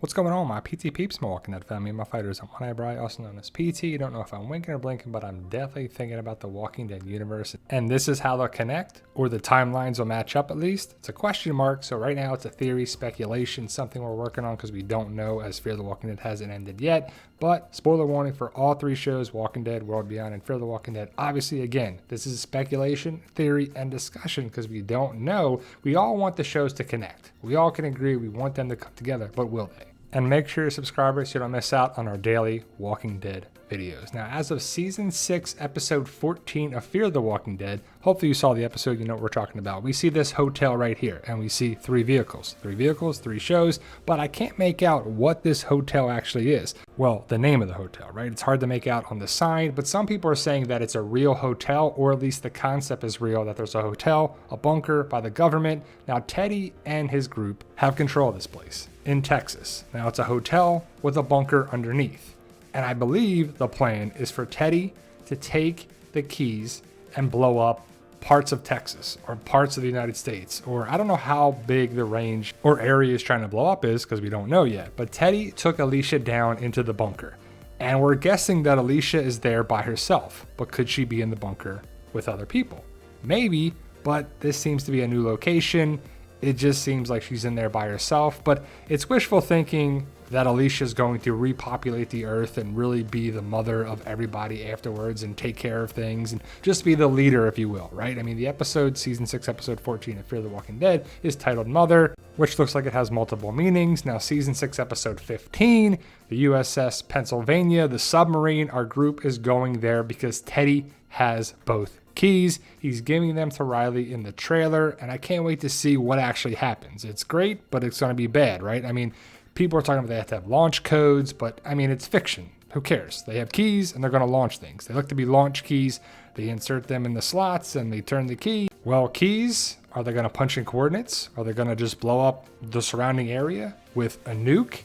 What's going on, my PT peeps, my Walking Dead family, my fighters? I'm One Eye Bri, also known as PT. Don't know if I'm winking or blinking, but I'm definitely thinking about the Walking Dead universe. And this is how they'll connect, or the timelines will match up at least. It's a question mark, so right now it's a theory, speculation, something we're working on because we don't know, as Fear the Walking Dead hasn't ended yet. But spoiler warning for all three shows, Walking Dead, World Beyond, and Fear the Walking Dead. Obviously, again, this is speculation, theory, and discussion because we don't know. We all want the shows to connect. We all can agree we want them to come together, but will they? And make sure you're subscribed so you don't miss out on our daily Walking Dead videos. Now, as of Season 6, Episode 14 of Fear the Walking Dead, hopefully you saw the episode, you know what we're talking about. We see this hotel right here, and we see three vehicles, three shows, but I can't make out what this hotel actually is. Well, the name of the hotel, right? It's hard to make out on the sign, but some people are saying that it's a real hotel, or at least the concept is real, that there's a hotel, a bunker by the government. Now, Teddy and his group have control of this place in Texas. Now, it's a hotel with a bunker underneath. And I believe the plan is for Teddy to take the keys and blow up parts of Texas or parts of the United States, or I don't know how big the range or area he's trying to blow up is because we don't know yet. But Teddy took Alicia down into the bunker, and we're guessing that Alicia is there by herself. But could she be in the bunker with other people? Maybe, but this seems to be a new location. It just seems like she's in there by herself, but it's wishful thinking that Alicia's going to repopulate the earth and really be the mother of everybody afterwards and take care of things and just be the leader, if you will, right? I mean, the episode, Season 6, Episode 14 of Fear the Walking Dead is titled Mother, which looks like it has multiple meanings. Now, Season 6, Episode 15, the USS Pennsylvania, the submarine, our group is going there because Teddy has both keys. He's giving them to Riley in the trailer, and I can't wait to see what actually happens. It's great, but it's going to be bad, right? I mean, people are talking about they have to have launch codes, but I mean, it's fiction. Who cares? They have keys and they're going to launch things. They look to be launch keys. They insert them in the slots and they turn the key. Well, keys, are they going to punch in coordinates? Are they going to just blow up the surrounding area with a nuke,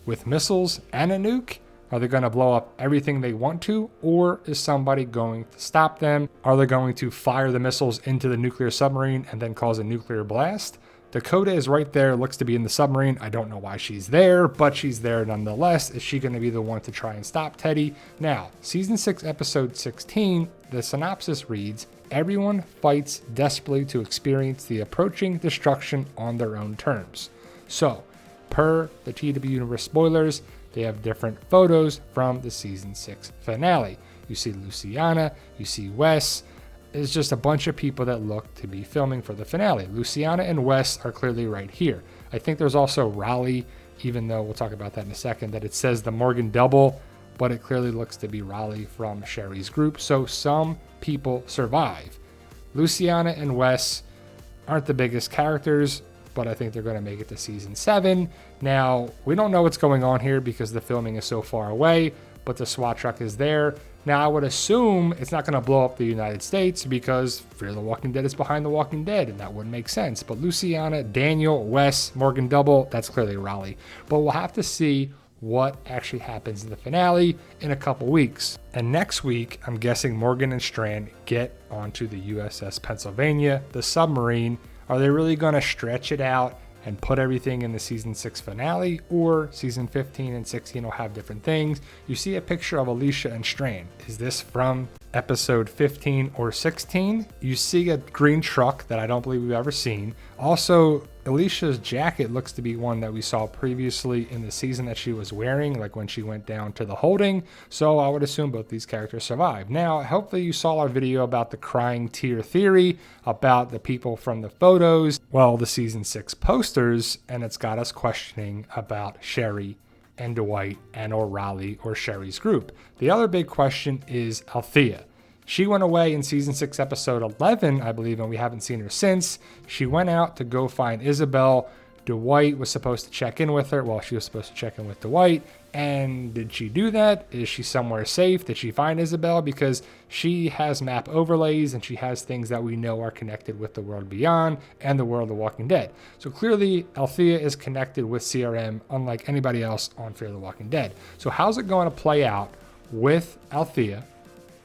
with missiles and a nuke? Are they going to blow up everything they want to, or is somebody going to stop them? Are they going to fire the missiles into the nuclear submarine and then cause a nuclear blast? Dakota is right there, looks to be in the submarine. I don't know why she's there, but she's there nonetheless. Is she going to be the one to try and stop Teddy? Now, Season 6, Episode 16, the synopsis reads, everyone fights desperately to experience the approaching destruction on their own terms. So, per the TWD universe spoilers, they have different photos from the Season 6 finale. You see Luciana, you see Wes. It's just a bunch of people that look to be filming for the finale. Luciana and Wes are clearly right here. I think there's also Raleigh, even though we'll talk about that in a second, that it says the Morgan double, but it clearly looks to be Raleigh from Sherry's group. So some people survive. Luciana and Wes aren't the biggest characters, but I think they're going to make it to Season 7. Now, we don't know what's going on here because the filming is so far away, but the SWAT truck is there. Now, I would assume it's not going to blow up the United States because Fear the Walking Dead is behind The Walking Dead, and that wouldn't make sense. But Luciana, Daniel, Wes, Morgan Double, that's clearly Raleigh. But we'll have to see what actually happens in the finale in a couple weeks. And next week, I'm guessing Morgan and Strand get onto the USS Pennsylvania, the submarine. Are they really going to stretch it out and put everything in the Season 6 finale, or Season 15 and 16 will have different things? You see a picture of Alicia and Strand. Is this from Episode 15 or 16? You see a green truck that I don't believe we've ever seen. Also, Alicia's jacket looks to be one that we saw previously in the season that she was wearing, like when she went down to the holding. So I would assume both these characters survive. Now, hopefully you saw our video about the crying tear theory, about the people from the photos, well, the Season 6 posters, and it's got us questioning about Sherry and Dwight and or Raleigh or Sherry's group. The other big question is Althea. She went away in Season 6, Episode 11, I believe, and we haven't seen her since. She went out to go find Isabel. Dwight was supposed to check in with her. Well, she was supposed to check in with Dwight. And did she do that? Is she somewhere safe? Did she find Isabel? Because she has map overlays and she has things that we know are connected with the world beyond and the world of The Walking Dead. So clearly, Althea is connected with CRM, unlike anybody else on Fear the Walking Dead. So how's it going to play out with Althea,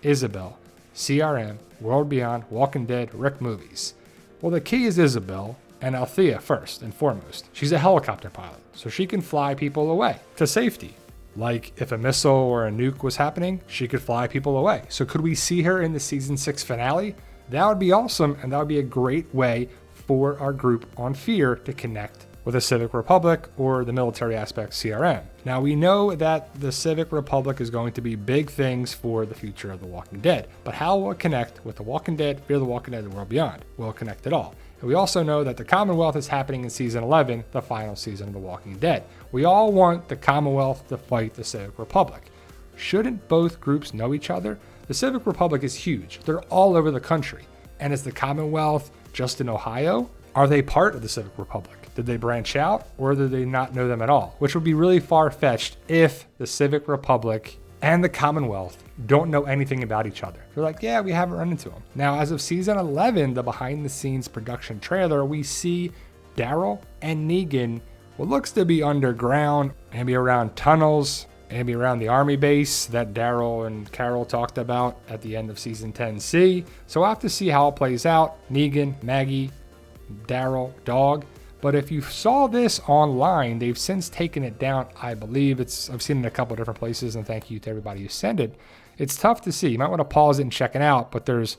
Isabel, CRM, World Beyond, Walking Dead, Rick movies? Well, the key is Isabel, And Althea, first and foremost, she's a helicopter pilot, so she can fly people away to safety. Like if a missile or a nuke was happening, she could fly people away. So could we see her in the season 6 finale? That would be awesome, and that would be a great way for our group on Fear to connect with the Civic Republic or the military aspect CRM. Now we know that the Civic Republic is going to be big things for the future of The Walking Dead, but how will it connect with The Walking Dead, Fear the Walking Dead, and the World Beyond? Will it connect at all? And we also know that the Commonwealth is happening in season 11, the final season of The Walking Dead. We all want the Commonwealth to fight the Civic Republic. Shouldn't both groups know each other? The Civic Republic is huge. They're all over the country. And is the Commonwealth just in Ohio? Are they part of the Civic Republic? Did they branch out, or did they not know them at all? Which would be really far-fetched if the Civic Republic and the Commonwealth don't know anything about each other. They're like, yeah, we haven't run into them. Now, as of season 11, the behind-the-scenes production trailer, we see Daryl and Negan, what looks to be underground, maybe around tunnels, maybe around the army base that Daryl and Carol talked about at the end of season 10C. So we'll have to see how it plays out. Negan, Maggie, Daryl, Dog. But if you saw this online, they've since taken it down. I believe I've seen it in a couple of different places, and thank you to everybody who sent it. It's tough to see. You might want to pause it and check it out, but there's,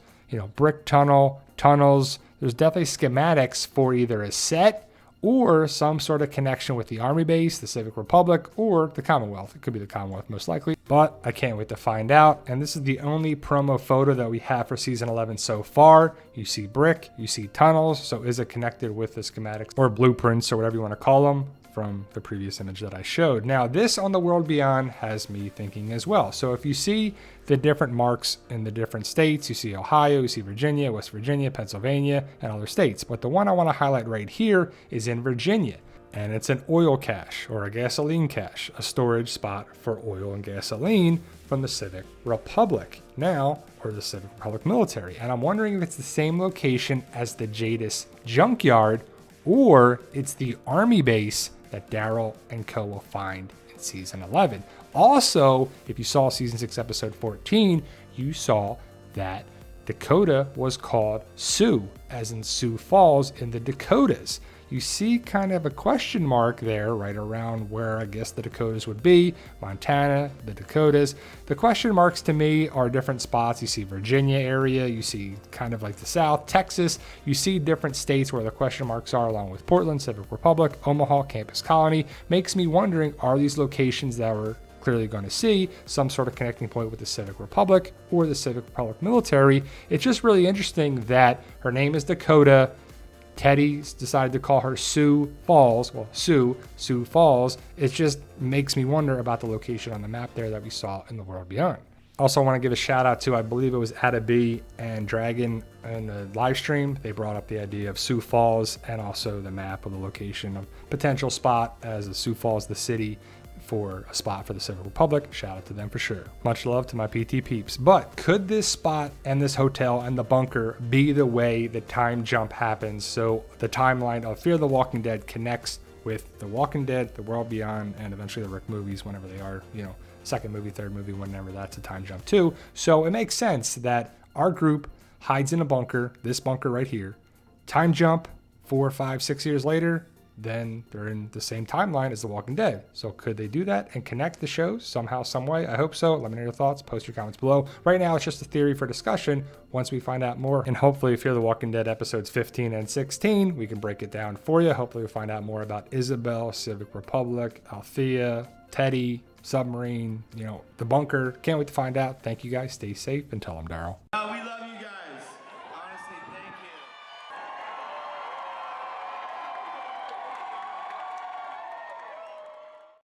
brick tunnels. There's definitely schematics for either a set or some sort of connection with the army base, the Civic Republic, or the Commonwealth. It could be the Commonwealth most likely, but I can't wait to find out. And this is the only promo photo that we have for season 11 so far. You see brick, you see tunnels. So is it connected with the schematics or blueprints or whatever you want to call them from the previous image that I showed? Now, this on the World Beyond has me thinking as well. So if you see the different marks in the different states, you see Ohio, you see Virginia, West Virginia, Pennsylvania, and other states. But the one I want to highlight right here is in Virginia. And it's an oil cache or a gasoline cache, a storage spot for oil and gasoline from the Civic Republic now, or the Civic Republic military. And I'm wondering if it's the same location as the Jadis junkyard, or it's the army base that Daryl and co will find in season 11. Also, if you saw season 6 episode 14, you saw that Dakota was called Sioux, as in Sioux Falls in the Dakotas. You see kind of a question mark there right around where I guess the Dakotas would be. Montana, the Dakotas. The question marks to me are different spots. You see Virginia area, you see kind of like the South, Texas. You see different states where the question marks are, along with Portland, Civic Republic, Omaha, Campus Colony. Makes me wondering, are these locations that we're clearly going to see some sort of connecting point with the Civic Republic or the Civic Republic military? It's just really interesting that her name is Dakota. Teddy decided to call her Sioux Falls. Well, Sioux Falls. It just makes me wonder about the location on the map there that we saw in the World Beyond. Also, I want to give a shout out to, I believe it was Ada B and Dragon in the live stream. They brought up the idea of Sioux Falls and also the map of the location of potential spot as Sioux Falls, the city, for a spot for the Civic Republic. Shout out to them for sure. Much love to my PT peeps. But could this spot and this hotel and the bunker be the way the time jump happens? So the timeline of Fear the Walking Dead connects with The Walking Dead, The World Beyond, and eventually the Rick movies whenever they are, second movie, third movie, whenever that's a time jump too. So it makes sense that our group hides in a bunker, this bunker right here, time jump 4, 5, 6 years later, then they're in the same timeline as The Walking Dead. So could they do that and connect the shows somehow, some way? I hope so. Let me know your thoughts. Post your comments below. Right now, it's just a theory for discussion. Once we find out more, and hopefully Fear the Walking Dead episodes 15 and 16, we can break it down for you. Hopefully we'll find out more about Isabel, Civic Republic, Althea, Teddy, Submarine, the bunker. Can't wait to find out. Thank you guys. Stay safe and tell them, Daryl.